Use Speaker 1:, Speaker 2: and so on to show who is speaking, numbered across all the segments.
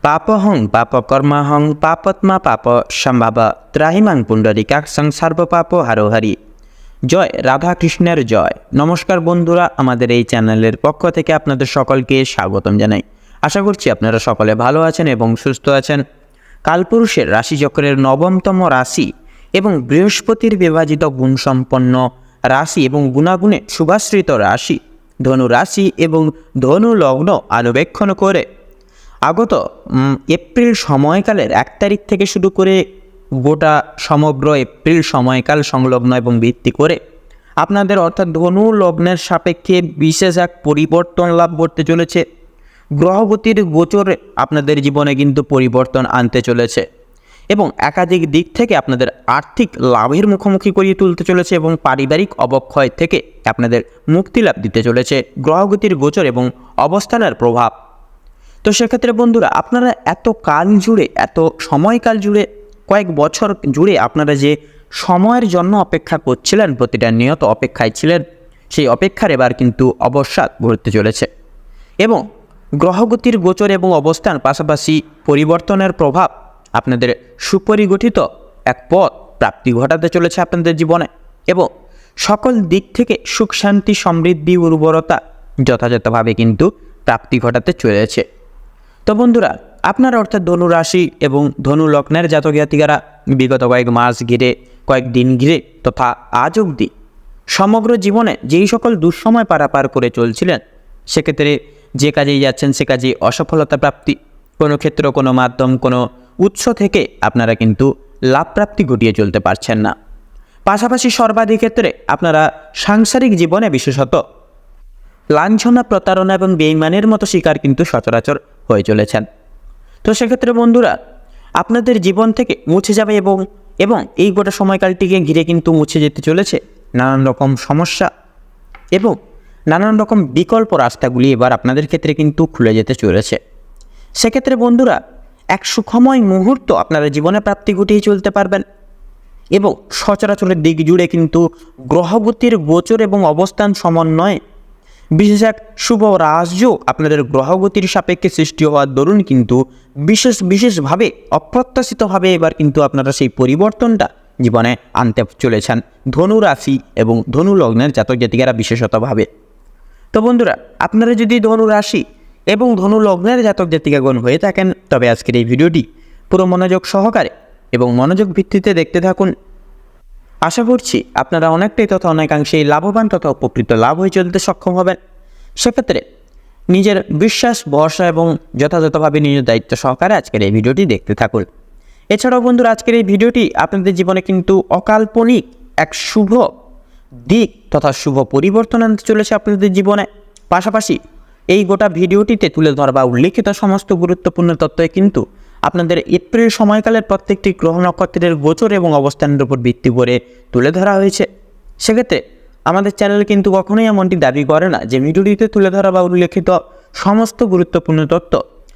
Speaker 1: পাপহং পাপকর্মাহং পাপত্মা পাপ সম্ভাব ত্রাহিমাং পুণ্ডরিকাক্ষং সর্বপাপ হারোহারি। জয় রাধাকৃষ্ণের জয়। নমস্কার বন্ধুরা, আমাদের এই চ্যানেলের পক্ষ থেকে আপনাদের সকলকে স্বাগতম জানাই। আশা করছি আপনারা সকলে ভালো আছেন এবং সুস্থ আছেন। কালপুরুষের রাশিচক্রের নবমতম রাশি এবং বৃহস্পতির বিভাজিত গুণসম্পন্ন রাশি এবং গুণাগুণে সুভাশ্রিত রাশি ধনু রাশি এবং ধনু লগ্ন আনুবেক্ষণ করে আগত এপ্রিল সময়কালের 1 তারিখ থেকে শুরু করে গোটা সমগ্র এপ্রিল সময়কাল সংলগ্ন এবং ভিত্তি করে আপনাদের অর্থাৎ ধনু লগ্নের সাপেক্ষে বিশেষ এক পরিবর্তন লাভ করতে চলেছে। গ্রহগতির গোচরে আপনাদের জীবনে কিন্তু পরিবর্তন আনতে চলেছে এবং একাধিক দিক থেকে আপনাদের আর্থিক লাভের মুখোমুখি করিয়ে তুলতে চলেছে এবং পারিবারিক অবক্ষয় থেকে আপনাদের মুক্তি লাভ দিতে চলেছে গ্রহগতির গোচর এবং অবস্থানের প্রভাব। তো সেক্ষেত্রে বন্ধুরা, আপনারা এত কাল জুড়ে, এত সময়কাল জুড়ে, কয়েক বছর জুড়ে আপনারা যে সময়ের জন্য অপেক্ষা করছিলেন, প্রতিটা নিয়ত অপেক্ষায় ছিলেন, সেই অপেক্ষার এবার কিন্তু অবসাদ ঘটতে চলেছে এবং গ্রহগতির গোচর এবং অবস্থান পাশাপাশি পরিবর্তনের প্রভাব আপনাদের সুপরিগঠিত এক পথ প্রাপ্তি ঘটাতে চলেছে আপনাদের জীবনে এবং সকল দিক থেকে সুখ শান্তি সমৃদ্ধি উর্বরতা যথাযথভাবে কিন্তু প্রাপ্তি ঘটাতে চলেছে। তো বন্ধুরা, আপনারা অর্থাৎ ধনু রাশি এবং ধনু লগ্নের জাতক জাতিকারা বিগত কয়েক মাস ঘিরে, কয়েক দিন ঘিরে তথা আজ অবধি সমগ্র জীবনে যেই সকল দুঃসময় পারাপার করে চলছিলেন, সেক্ষেত্রে যে কাজেই যাচ্ছেন সে কাজে অসফলতা প্রাপ্তি, কোনো ক্ষেত্র, কোনো মাধ্যম, কোনো উৎস থেকে আপনারা কিন্তু লাভ প্রাপ্তি ঘটিয়ে চলতে পারছেন না। পাশাপাশি সর্বাধিক ক্ষেত্রে আপনারা সাংসারিক জীবনে বিশেষত লাঞ্ছনা, প্রতারণা এবং বেইমানের মতো শিকার কিন্তু সচরাচর হয়ে চলেছেন। তো সেক্ষেত্রে বন্ধুরা, আপনাদের জীবন থেকে মুছে যাবে এবং এই গোটা সময়কালটিকে ঘিরে কিন্তু মুছে যেতে চলেছে নানান রকম সমস্যা এবং নানান রকম বিকল্প রাস্তাগুলি এবার আপনাদের ক্ষেত্রে কিন্তু খুলে যেতে চলেছে। সেক্ষেত্রে বন্ধুরা, এক সুখময় মুহূর্ত আপনারা জীবনে প্রাপ্তি ঘটিয়ে চলতে পারবেন এবং সচরাচরের দিক জুড়ে কিন্তু গ্রহগতির গোচর এবং অবস্থান সমন্বয়ে বিশেষ এক শুভ রাজযোগ আপনাদের গ্রহগতির সাপেক্ষে সৃষ্টি হওয়ার দরুন কিন্তু বিশেষভাবে অপ্রত্যাশিতভাবে এবার কিন্তু আপনারা সেই পরিবর্তনটা জীবনে আনতে চলেছেন ধনু রাশি এবং ধনু লগ্নের জাতক জাতিকারা বিশেষতভাবে। তো বন্ধুরা, আপনারা যদি ধনু রাশি এবং ধনু লগ্নের জাতক জাতিকাগণ হয়ে থাকেন, তবে আজকের এই ভিডিওটি পুরো মনোযোগ সহকারে এবং মনোযোগ ভিত্তিতে দেখতে থাকুন। আশা করছি আপনারা অনেকটাই তথা অনেকাংশেই লাভবান তথা উপকৃত লাভ হয়ে চলতে সক্ষম হবেন। সেক্ষেত্রে নিজের বিশ্বাস, ভরসা এবং যথাযথভাবে নিজের দায়িত্ব সহকারে আজকের এই ভিডিওটি দেখতে থাকুন। এছাড়াও বন্ধুরা, আজকের এই ভিডিওটি আপনাদের জীবনে কিন্তু অকাল্পনিক এক শুভ দিক তথা শুভ পরিবর্তন আনতে চলেছে আপনাদের জীবনে। পাশাপাশি এই গোটা ভিডিওটিতে তুলে ধরা বা উল্লিখিত সমস্ত গুরুত্বপূর্ণ তথ্যই কিন্তু আপনাদের এপ্রিল সময়কালের প্রত্যেকটি গ্রহ নক্ষত্রের গোচর এবং অবস্থানের উপর ভিত্তি করে তুলে ধরা হয়েছে। সেক্ষেত্রে আমাদের চ্যানেল কিন্তু কখনোই এমনটি দাবি করে না যে ভিডিওটিতে তুলে ধরা বা উল্লেখিত সমস্ত গুরুত্বপূর্ণ তথ্য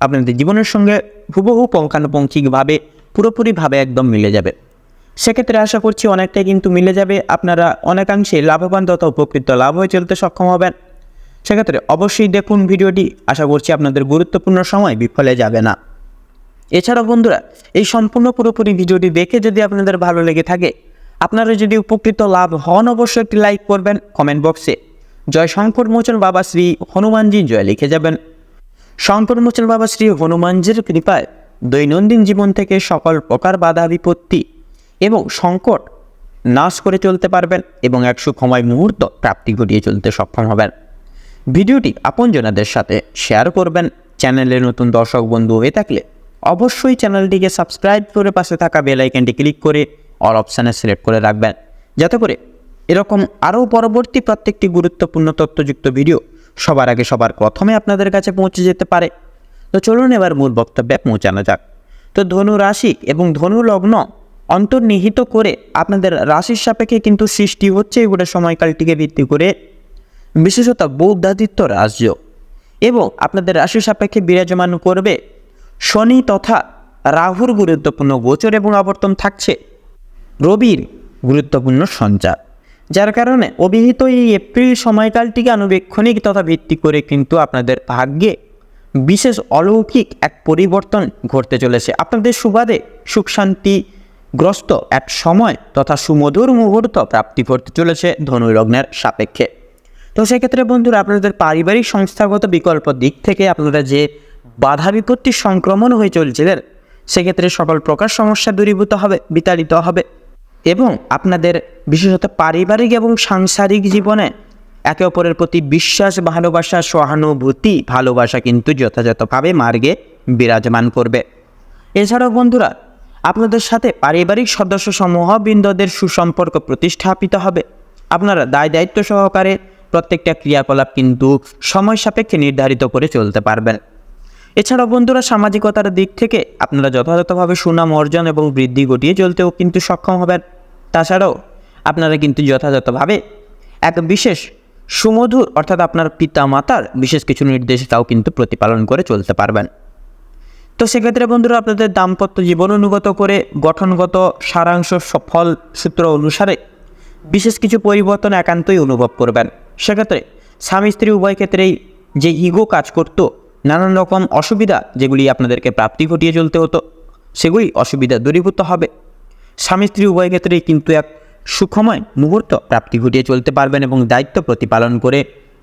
Speaker 1: আপনাদের জীবনের সঙ্গে হুবহু পুঙ্খানুপুঙ্খিকভাবে পুরোপুরিভাবে একদম মিলে যাবে। সেক্ষেত্রে আশা করছি অনেকটাই কিন্তু মিলে যাবে, আপনারা অনেকাংশে লাভবান তথা উপকৃত লাভ হয়ে চলতে সক্ষম হবেন। সেক্ষেত্রে অবশ্যই দেখুন ভিডিওটি, আশা করছি আপনাদের গুরুত্বপূর্ণ সময় বিফলে যাবে না। এছাড়াও বন্ধুরা, এই সম্পূর্ণ পুরোপুরি ভিডিওটি দেখে যদি আপনাদের ভালো লেগে থাকে, আপনারা যদি উপকৃত লাভ হন, অবশ্যই একটি লাইক করবেন, কমেন্ট বক্সে জয় সংকটমোচন বাবা শ্রী হনুমানজি জয় লিখে যাবেন। সংকটমোচন বাবা শ্রী হনুমানজির কৃপায় দৈনন্দিন জীবন থেকে সকল প্রকার বাধা বিপত্তি এবং সংকট নাশ করে চলতে পারবেন এবং এক সুখময় মুহূর্ত প্রাপ্তি ঘটিয়ে চলতে সক্ষম হবেন। ভিডিওটি আপনজনদের সাথে শেয়ার করবেন। চ্যানেলের নতুন দর্শক বন্ধু হয়ে থাকলে অবশ্যই চ্যানেলটিকে সাবস্ক্রাইব করে পাশে থাকা বেল আইকনটি ক্লিক করে অল অপশানে সিলেক্ট করে রাখবেন, যাতে করে এরকম আরও পরবর্তী প্রত্যেকটি গুরুত্বপূর্ণ তথ্যযুক্ত ভিডিও সবার আগে সবার প্রথমে আপনাদের কাছে পৌঁছে যেতে পারে। তো চলুন এবার মূল বক্তব্যে পৌঁছানো যাক। তো ধনু রাশি এবং ধনু লগ্ন অন্তর্নিহিত করে আপনাদের রাশির সাপেক্ষে কিন্তু সৃষ্টি হচ্ছে এই গোটা সময়কালটিকে ভিত্তি করে বিশেষত বৌদ্ধাদিত্য রাজযোগ এবং আপনাদের রাশির সাপেক্ষে বিরাজমান করবে শনি তথা রাহুর গুরুত্বপূর্ণ গোচর এবং আবর্তন থাকছে রবির গুরুত্বপূর্ণ সঞ্চার, যার কারণে অভিহিত এই এপ্রিল সময়কালটিকে আনুবেক্ষণিক তথা ভিত্তি করে কিন্তু আপনাদের ভাগ্যে বিশেষ অলৌকিক এক পরিবর্তন ঘটতে চলেছে। আপনাদের সুবাদে সুখ শান্তিগ্রস্ত এক সময় তথা সুমধুর মুহূর্ত প্রাপ্তি করতে চলেছে ধনু লগ্নের সাপেক্ষে। তো সেক্ষেত্রে বন্ধুরা, আপনাদের পারিবারিক সংস্থাগত বিকল্প দিক থেকে আপনারা যে বাধা বিপত্তির সংক্রমণ হয়ে চলছিলেন, সেক্ষেত্রে সকল প্রকার সমস্যা দূরীভূত হবে, বিতাড়িত হবে এবং আপনাদের বিশেষত পারিবারিক এবং সাংসারিক জীবনে একে অপরের প্রতি বিশ্বাস, ভালোবাসা, সহানুভূতি, ভালোবাসা কিন্তু যথাযথভাবে মার্গে বিরাজমান করবে। এছাড়াও বন্ধুরা, আপনাদের সাথে পারিবারিক সদস্য সমূহ বৃন্দদের সুসম্পর্ক প্রতিস্থাপিত হবে। আপনারা দায় দায়িত্ব সহকারে প্রত্যেকটা ক্রিয়াকলাপ কিন্তু সময় সাপেক্ষে নির্ধারিত করে চলতে পারবেন। এছাড়াও বন্ধুরা, সামাজিকতার দিক থেকে আপনারা যথাযথভাবে সুনাম অর্জন এবং বৃদ্ধি ঘটিয়ে চলতেও কিন্তু সক্ষম হবেন। তাছাড়াও আপনারা কিন্তু যথাযথভাবে এক বিশেষ সুমধুর অর্থাৎ আপনার পিতা মাতার বিশেষ কিছু নির্দেশিকাও কিন্তু প্রতিপালন করে চলতে পারবেন। তো সেক্ষেত্রে বন্ধুরা, আপনাদের দাম্পত্য জীবন অনুগত করে গঠনগত সারাংশ ফল সূত্র অনুসারে বিশেষ কিছু পরিবর্তন একান্তই অনুভব করবেন। সেক্ষেত্রে স্বামী স্ত্রী উভয় ক্ষেত্রেই যে ইগো কাজ করতো, নানান রকম অসুবিধা যেগুলি আপনাদেরকে প্রাপ্তি ঘটিয়ে চলতে হতো, সেগুলি অসুবিধা দূরীভূত হবে। স্বামী স্ত্রী উভয় ক্ষেত্রেই কিন্তু এক সুখময় মুহূর্ত প্রাপ্তি ঘটিয়ে চলতে পারবেন এবং দায়িত্ব প্রতিপালন করে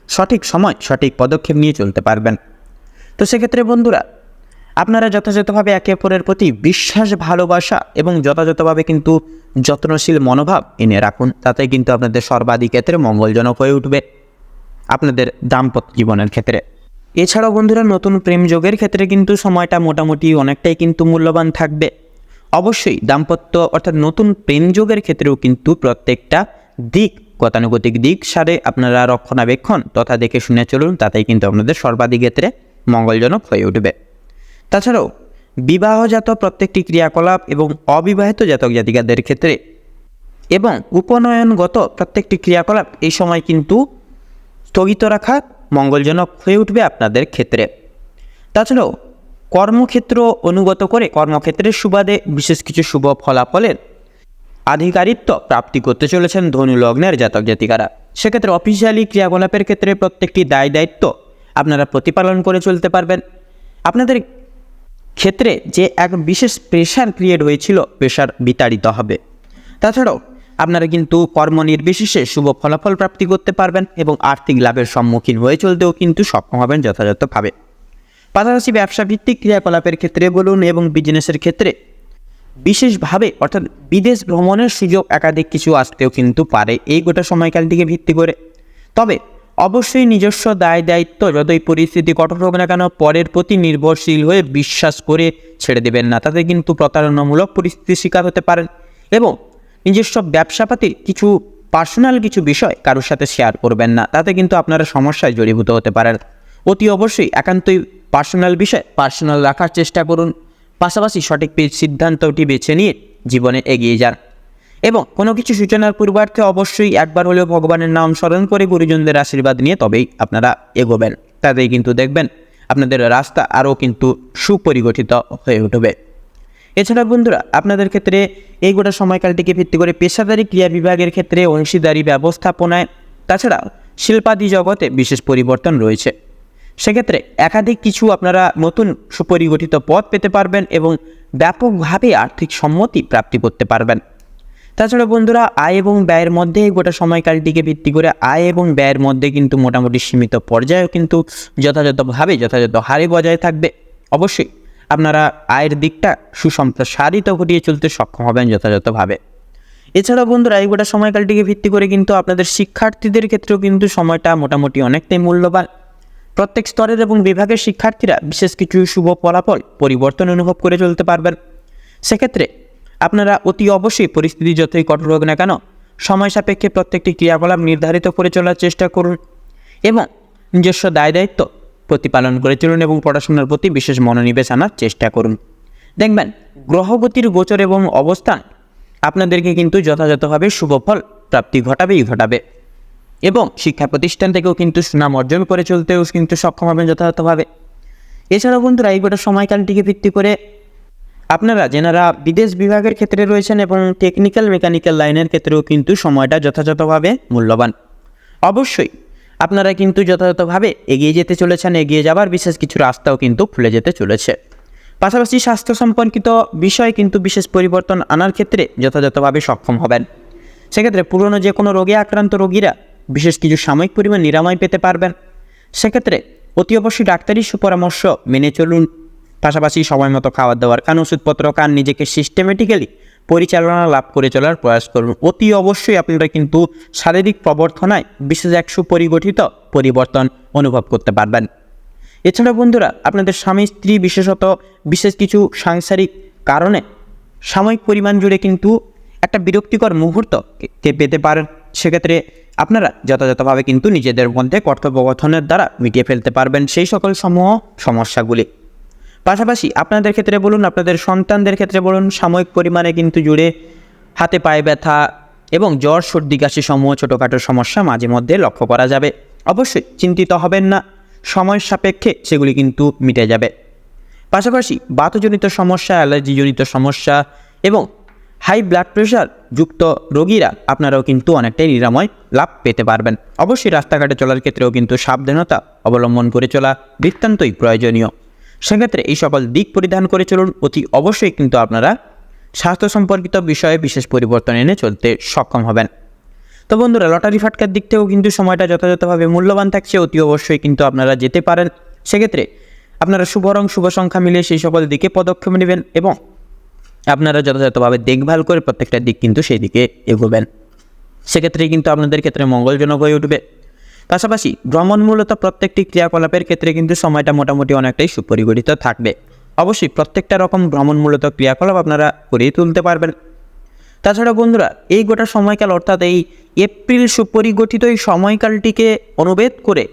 Speaker 1: সঠিক সময় সঠিক পদক্ষেপ নিয়ে চলতে পারবেন। তো সেক্ষেত্রে বন্ধুরা, আপনারা যথাযথভাবে একে অপরের প্রতি বিশ্বাস, ভালোবাসা এবং যথাযথভাবে কিন্তু যত্নশীল মনোভাব এনে রাখুন। তাতে কিন্তু আপনাদের সর্বাধিক ক্ষেত্রে মঙ্গলজনক হয়ে উঠবে আপনাদের দাম্পত্য জীবনের ক্ষেত্রে। এছাড়াও বন্ধুরা, নতুন প্রেম যোগের ক্ষেত্রে কিন্তু সময়টা মোটামুটি অনেকটাই কিন্তু মূল্যবান থাকবে। অবশ্যই দাম্পত্য অর্থাৎ নতুন প্রেম যোগের ক্ষেত্রেও কিন্তু প্রত্যেকটা দিক, গতানুগতিক দিক সারে আপনারা রক্ষণাবেক্ষণ তথা দেখে শুনে চলুন, তাতেই কিন্তু আপনাদের সর্বাধিক ক্ষেত্রে মঙ্গলজনক হয়ে উঠবে। তাছাড়াও বিবাহজাত প্রত্যেকটি ক্রিয়াকলাপ এবং অবিবাহিত জাতক জাতিকাদের ক্ষেত্রে এবং উপনয়নগত প্রত্যেকটি ক্রিয়াকলাপ এই সময় কিন্তু স্থগিত রাখা মঙ্গলজনক হয়ে উঠবে আপনাদের ক্ষেত্রে। তাছাড়াও কর্মক্ষেত্র অনুগত করে কর্মক্ষেত্রের সুবাদে বিশেষ কিছু শুভ ফলাফলের আধিকারিত্ব প্রাপ্তি করতে চলেছেন ধনু লগ্নের জাতক জাতিকারা। সেক্ষেত্রে অফিসিয়ালি ক্রিয়াকলাপের ক্ষেত্রে প্রত্যেকটি দায় দায়িত্ব আপনারা প্রতিপালন করে চলতে পারবেন। আপনাদের ক্ষেত্রে যে এক বিশেষ প্রেশার ক্রিয়েট হয়েছিল, প্রেশার বিতাড়িত হবে। তাছাড়াও আপনারা কিন্তু কর্ম নির্বিশেষে শুভ ফলাফল প্রাপ্তি করতে পারবেন এবং আর্থিক লাভের সম্মুখীন হয়ে চলতেও কিন্তু সক্ষম হবেন যথাযথভাবে। পাশাপাশি ব্যবসা ভিত্তিক ক্রিয়াকলাপের ক্ষেত্রে বলুন এবং বিজনেসের ক্ষেত্রে বিশেষভাবে অর্থাৎ বিদেশ ভ্রমণের সুযোগ একাধিক কিছু আসতেও কিন্তু পারে এই গোটা সময়কালটিকে ভিত্তি করে। তবে অবশ্যই নিজস্ব দায় দায়িত্ব যতই পরিস্থিতি কঠোর হোক না কেন পরের প্রতি নির্ভরশীল হয়ে বিশ্বাস করে ছেড়ে দেবেন না, তাতে কিন্তু প্রতারণামূলক পরিস্থিতির শিকার হতে পারেন। এবং নিজস্ব ব্যবসাপাতির কিছু পার্সোনাল কিছু বিষয় কারোর সাথে শেয়ার করবেন না, তাতে কিন্তু আপনারা সমস্যায় জড়ীভূত হতে পারেন। অতি অবশ্যই একান্তই পার্সোনাল বিষয় পার্সোনাল রাখার চেষ্টা করুন। পাশাপাশি সঠিক সিদ্ধান্তটি বেছে নিয়ে জীবনে এগিয়ে যান এবং কোনো কিছু সূচনার পূর্বার্থে অবশ্যই একবার হলেও ভগবানের নাম স্মরণ করে গুরুজনদের আশীর্বাদ নিয়ে তবেই আপনারা এগোবেন। তাতেই কিন্তু দেখবেন আপনাদের রাস্তা আরও কিন্তু সুপরিগঠিত হয়ে উঠবে। এছাড়া বন্ধুরা, আপনাদের ক্ষেত্রে এই গোটা সময়কালটিকে ভিত্তি করে পেশাদারি ক্রিয়া বিভাগের ক্ষেত্রে অংশীদারি ব্যবস্থাপনায় তাছাড়া শিল্পাদি জগতে বিশেষ পরিবর্তন রয়েছে। সেক্ষেত্রে একাধিক কিছু আপনারা নতুন সুপরিগঠিত পথ পেতে পারবেন এবং ব্যাপকভাবে আর্থিক সম্মতি প্রাপ্তি করতে পারবেন। তাছাড়া বন্ধুরা, আয় এবং ব্যয়ের মধ্যে গোটা সময়কালটিকে ভিত্তি করে আয় এবং ব্যয়ের মধ্যে কিন্তু মোটামুটি সীমিত পর্যায়েও কিন্তু যথাযথভাবে যথাযথ হারে বজায় থাকবে। অবশ্যই আপনারা আয়ের দিকটা সুসম্প্রসারিত ঘটিয়ে চলতে সক্ষম হবেন যথাযথভাবে। এছাড়া বন্ধুরা, এই গোটা সময়কালটিকে ভিত্তি করে কিন্তু আপনাদের শিক্ষার্থীদের ক্ষেত্রেও কিন্তু সময়টা মোটামুটি অনেকটাই মূল্যবান। প্রত্যেক স্তরের এবং বিভাগের শিক্ষার্থীরা বিশেষ কিছু শুভ ফলাফল পরিবর্তন অনুভব করে চলতে পারবেন। সেক্ষেত্রে আপনারা অতি অবশ্যই পরিস্থিতি যতই কঠোর হোক না কেন সময় সাপেক্ষে প্রত্যেকটি ক্রিয়াকলাপ নির্ধারিত করে চলার চেষ্টা করুন এবং নিজস্ব দায় দায়িত্ব প্রতিপালন করে চলুন এবং পড়াশোনার প্রতি বিশেষ মনোনিবেশ আনার চেষ্টা করুন। দেখবেন গ্রহগতির গোচর এবং অবস্থান আপনাদেরকে কিন্তু যথাযথভাবে শুভ ফল প্রাপ্তি ঘটাবে এবং শিক্ষা প্রতিষ্ঠান থেকেও কিন্তু সুনাম অর্জন করে চলতেও কিন্তু সক্ষম হবেন যথাযথভাবে। এছাড়াও বন্ধুরা, এই গোটা সময়কালটিকে ভিত্তি করে আপনারা যেনারা বিদেশ বিভাগের ক্ষেত্রে রয়েছেন এবং টেকনিক্যাল মেকানিক্যাল লাইনের ক্ষেত্রেও কিন্তু সময়টা যথাযথভাবে মূল্যবান। অবশ্যই আপনারা কিন্তু যথাযথভাবে এগিয়ে যেতে চলেছেন, এগিয়ে যাবার বিশেষ কিছু রাস্তাও কিন্তু খুলে যেতে চলেছে। পাশাপাশি স্বাস্থ্য সম্পর্কিত বিষয়ে কিন্তু বিশেষ পরিবর্তন আনার ক্ষেত্রে যথাযথভাবে সক্ষম হবেন। সেক্ষেত্রে পুরনো যে কোনো রোগে আক্রান্ত রোগীরা বিশেষ কিছু সাময়িক পরিমাণ নিরাময় পেতে পারবেন। সেক্ষেত্রে অতি অবশ্যই ডাক্তারি সুপরামর্শ মেনে চলুন। পাশাপাশি সময় মতো খাবার দাবার খান, ওষুধপত্র খান, নিজেকে সিস্টেমেটিক্যালি পরিচালনা লাভ করে চলার প্রয়াস করুন। অতি অবশ্যই আপনারা কিন্তু শারীরিক প্রবর্তনায় বিশেষ এক সুপরিগঠিত পরিবর্তন অনুভব করতে পারবেন। এছাড়া বন্ধুরা, আপনাদের স্বামী স্ত্রী বিশেষত বিশেষ কিছু সাংসারিক কারণে সাময়িক পরিমাণ জুড়ে কিন্তু একটা বিরক্তিকর মুহূর্ত পেতে পারেন। সেক্ষেত্রে আপনারা যথাযথভাবে কিন্তু নিজেদের মধ্যে কর্তব্যগঠনের দ্বারা মিটিয়ে ফেলতে পারবেন সেই সকল সমূহ সমস্যাগুলি। পাশাপাশি আপনাদের ক্ষেত্রে বলুন, আপনাদের সন্তানদের ক্ষেত্রে বলুন, সাময়িক পরিমাণে কিন্তু জুড়ে হাতে পায়ে ব্যথা এবং জ্বর সর্দি কাশি সমূহ ছোটোখাটো সমস্যা মাঝে মধ্যে লক্ষ্য করা যাবে। অবশ্যই চিন্তিত হবেন না, সময় সাপেক্ষে সেগুলি কিন্তু মিটে যাবে। পাশাপাশি বাতজনিত সমস্যা, অ্যালার্জিজনিত সমস্যা এবং হাই ব্লাড প্রেশার যুক্ত রোগীরা আপনারাও কিন্তু অনেকটাই নিরাময় লাভ পেতে পারবেন। অবশ্যই রাস্তাঘাটে চলার ক্ষেত্রেও কিন্তু সাবধানতা অবলম্বন করে চলা নিতান্তই প্রয়োজনীয়। সেক্ষেত্রে এই সকল দিক পরিধান করে চলুন। অতি অবশ্যই কিন্তু আপনারা স্বাস্থ্য সম্পর্কিত বিষয়ে বিশেষ পরিবর্তন এনে চলতে সক্ষম হবেন। তো বন্ধুরা, লটারি ফাটকার দিক থেকেও কিন্তু সময়টা যথাযথভাবে মূল্যবান থাকছে। অতি অবশ্যই কিন্তু আপনারা যেতে পারেন। সেক্ষেত্রে আপনারা শুভ রং শুভ সংখ্যা মিলিয়ে সেই সকল দিকে পদক্ষেপ নেবেন এবং আপনারা যথাযথভাবে দেখভাল করে প্রত্যেকটা দিক কিন্তু সেই দিকে এগোবেন। সেক্ষেত্রে কিন্তু আপনাদের ক্ষেত্রে মঙ্গলজনক হয়ে উঠবে। পাশাপাশি ভ্রমণমূলত প্রত্যেকটি ক্রিয়াকলাপের ক্ষেত্রে কিন্তু সময়টা মোটামুটি অনেকটাই সুপরিগঠিত থাকবে। অবশ্যই প্রত্যেকটা রকম ভ্রমণমূলত ক্রিয়াকলাপ আপনারা করিয়ে তুলতে পারবেন। তাছাড়া বন্ধুরা, এই গোটা সময়কাল অর্থাৎ এই এপ্রিল সুপরিগঠিত এই সময়কালটিকে অনুভেদ করে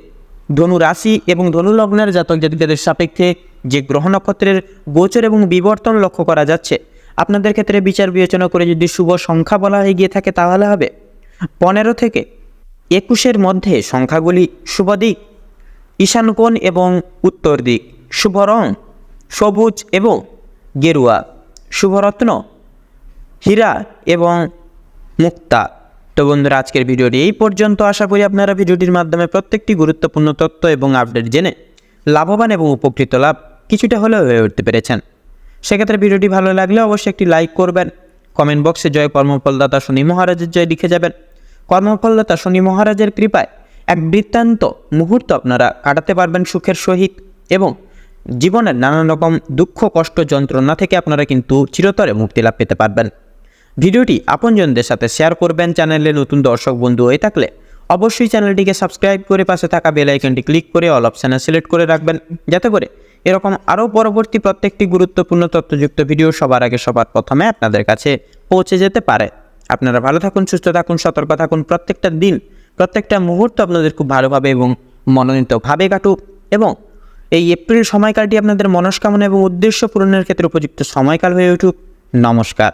Speaker 1: ধনু রাশি এবং ধনু লগ্নের জাতক জাতিকাদের সাপেক্ষে যে গ্রহ নক্ষত্রের গোচর এবং বিবর্তন লক্ষ্য করা যাচ্ছে, আপনাদের ক্ষেত্রে বিচার বিবেচনা করে যদি শুভ সংখ্যা বলা হয়ে গিয়ে থাকে তাহলে হবে 15 থেকে 21-এর মধ্যে সংখ্যাগুলি। শুভ দিক ঈশান কোণ এবং উত্তর দিক। শুভ রং সবুজ এবং গেরুয়া। শুভরত্ন হীরা এবং মুক্তা। তো বন্ধুরা, আজকের ভিডিওটি এই পর্যন্ত। আশা করি আপনারা ভিডিওটির মাধ্যমে প্রত্যেকটি গুরুত্বপূর্ণ তথ্য এবং আপডেট জেনে লাভবান এবং উপকৃত লাভ কিছুটা হলেও হয়ে উঠতে পেরেছেন। সেক্ষেত্রে ভিডিওটি ভালো লাগলে অবশ্যই একটি লাইক করবেন। কমেন্ট বক্সে জয় কর্মফলদাতা শনি মহারাজের জয় লিখে যাবেন। কর্মফলদাতা শনি মহারাজের কৃপায় এক বৃত্তান্ত মুহূর্ত আপনারা কাটাতে পারবেন সুখের সহিত এবং জীবনের নানান রকম দুঃখ কষ্ট যন্ত্রণা থেকে আপনারা কিন্তু চিরতরে মুক্তি লাভ পেতে পারবেন। ভিডিওটি আপনজনদের সাথে শেয়ার করবেন। চ্যানেলে নতুন দর্শক বন্ধু হয়ে থাকলে অবশ্যই চ্যানেলটিকে সাবস্ক্রাইব করে পাশে থাকা বেল আইকনটি ক্লিক করে অল অপশানে সিলেক্ট করে রাখবেন, যাতে করে এরকম আরও পরবর্তী প্রত্যেকটি গুরুত্বপূর্ণ তথ্যযুক্ত ভিডিও সবার আগে সবার প্রথমে আপনাদের কাছে পৌঁছে যেতে পারে। আপনারা ভালো থাকুন, সুস্থ থাকুন, সতর্ক থাকুন। প্রত্যেকটা দিন প্রত্যেকটা মুহূর্ত আপনাদের খুব ভালোভাবে এবং মনোনীতভাবে কাটুক এবং এই এপ্রিল সময়কালটি আপনাদের মনস্কামনা এবং উদ্দেশ্য পূরণের ক্ষেত্রে উপযুক্ত সময়কাল হয়ে উঠুক। নমস্কার।